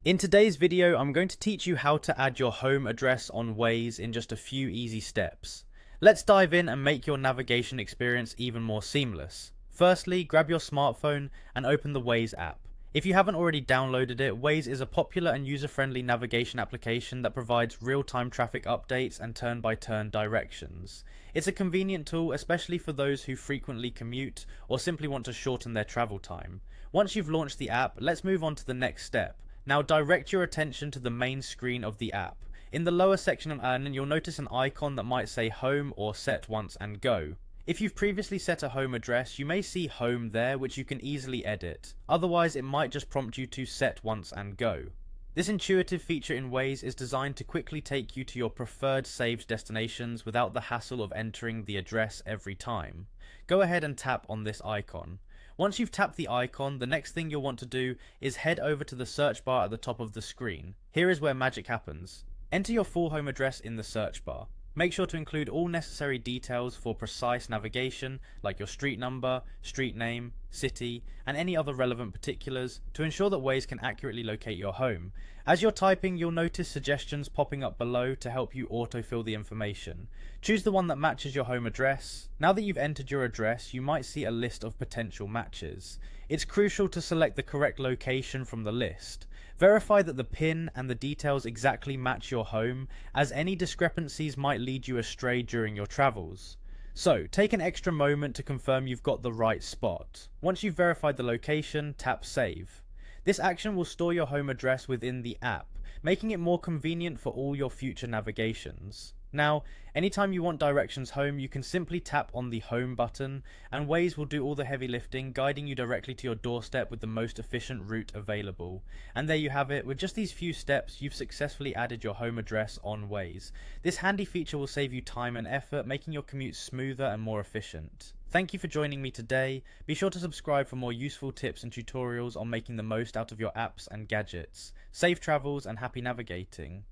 In today's video, I'm going to teach you how to add your home address on Waze in just a few easy steps. Let's dive in and make your navigation experience even more seamless. Firstly, grab your smartphone and open the Waze app. If you haven't already downloaded it, Waze is a popular and user-friendly navigation application that provides real-time traffic updates and turn-by-turn directions. It's a convenient tool, especially for those who frequently commute or simply want to shorten their travel time. Once you've launched the app, let's move on to the next step. Now direct your attention to the main screen of the app. In the lower section of Earnin, you'll notice an icon that might say Home or Set Once and Go. If you've previously set a home address, you may see Home there, which you can easily edit. Otherwise, it might just prompt you to Set Once and Go. This intuitive feature in Waze is designed to quickly take you to your preferred saved destinations without the hassle of entering the address every time. Go ahead and tap on this icon. Once you've tapped the icon, the next thing you'll want to do is head over to the search bar at the top of the screen. Here is where magic happens. Enter your full home address in the search bar. Make sure to include all necessary details for precise navigation, like your street number, street name, city, and any other relevant particulars to ensure that Waze can accurately locate your home. As you're typing, you'll notice suggestions popping up below to help you autofill the information. Choose the one that matches your home address. Now that you've entered your address, you might see a list of potential matches. It's crucial to select the correct location from the list. Verify that the PIN and the details exactly match your home, as any discrepancies might lead you astray during your travels. So, take an extra moment to confirm you've got the right spot. Once you've verified the location, tap Save. This action will store your home address within the app, making it more convenient for all your future navigations. Now, anytime you want directions home, you can simply tap on the Home button, and Waze will do all the heavy lifting, guiding you directly to your doorstep with the most efficient route available. And there you have it. With just these few steps, you've successfully added your home address on Waze. This handy feature will save you time and effort, making your commute smoother and more efficient. Thank you for joining me today. Be sure to subscribe for more useful tips and tutorials on making the most out of your apps and gadgets. Safe travels and happy navigating.